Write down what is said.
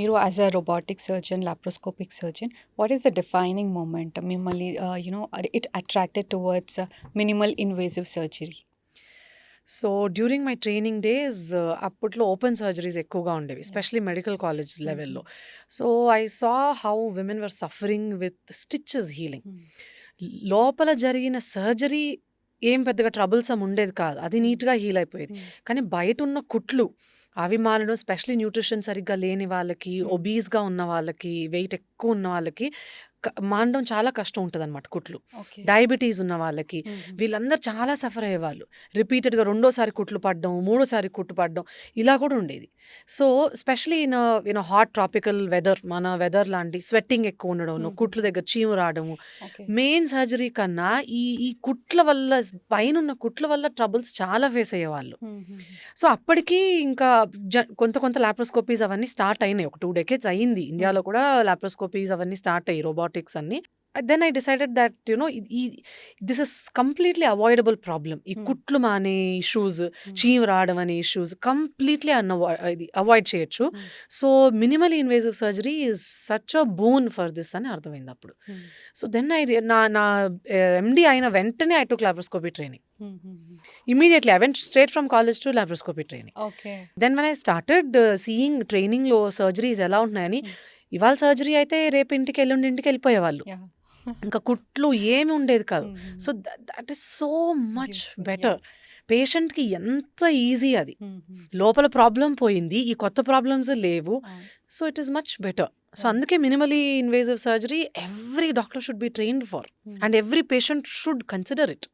మీరు as a robotic surgeon, laparoscopic surgeon, what is the defining moment మిమ్మల్ని it attracted towards minimal invasive surgery? So during my training days అప్పట్లో open surgeries ఎక్కువగా ఉండేవి, especially medical college లెవెల్లో. So I saw how women were suffering with stitches healing. లోపల జరిగిన surgery ఏం పెద్దగా troublesome ఉండేది కాదు, అది నీట్గా హీల్ అయిపోయేది. కానీ బయట ఉన్న కుట్లు అవి మారడం, స్పెషలీ న్యూట్రిషన్ సరిగ్గా లేని వాళ్ళకి, ఒబీస్గా ఉన్న వాళ్ళకి, వెయిట్ ఎక్కువ ఉన్న వాళ్ళకి మానడం చాలా కష్టం ఉంటుంది అనమాట కుట్లు. ఓకే. డయాబెటీస్ ఉన్న వాళ్ళకి, వీళ్ళందరూ చాలా సఫర్ అయ్యేవాళ్ళు. రిపీటెడ్గా రెండోసారి కుట్లు పడడం, మూడోసారి కుట్లు పడడం ఇలా కూడా ఉండేది. So specially in hot tropical weather, మన వెదర్ లాంటి స్వెట్టింగ్ ఎక్కువ ఉండడం, కుట్ల దగ్గర చీము రావడము, ఓకే. మెయిన్ సర్జరీ కన్నా ఈ కుట్ల వల్ల, పైన ఉన్న కుట్ల వల్ల ట్రబుల్స్ చాలా ఫేస్ అయ్యేవాళ్ళు. సో అప్పటికి ఇంకా కొంత కొంత లాప్రోస్కోపీస్ అవన్నీ స్టార్ట్ అయినాయి. ఒక 2 decades అయింది ఇండియాలో కూడా లాప్రోస్కోపీస్ అవన్నీ స్టార్ట్ అయ్యి, రోబోటిక్స్ అన్ని. Then I decided that this is completely avoidable problem. ఈ కుట్లు మానే ఇష్యూస్, చీము రావడం అనే ఇష్యూస్ కంప్లీట్లీ ఇది అవాయిడ్ చేయొచ్చు. So minimal invasive surgery is such a boon for this అని అర్థమైంది అప్పుడు. సో దెన్ నా ఎండి అయిన వెంటనే I took laparoscopy training. Immediately, I went straight from college to laparoscopy training. Okay. Then when I started seeing ట్రైనింగ్లో surgeries ఎలా ఉంటున్నాయని, ఇవాళ సర్జరీ అయితే రేపు ఇంటికి ఎల్లుండి ఇంటికి వెళ్ళిపోయేవాళ్ళు, యా. ఇంకా కుట్లు ఏమి ఉండేది కాదు. So that is so much better. పేషెంట్కి ఎంత ఈజీ అది, లోపల ప్రాబ్లం పోయింది, ఈ కొత్త ప్రాబ్లమ్స్ లేవు. So it is much better. So అందుకే minimally invasive surgery every doctor should be trained for, and every patient should consider it.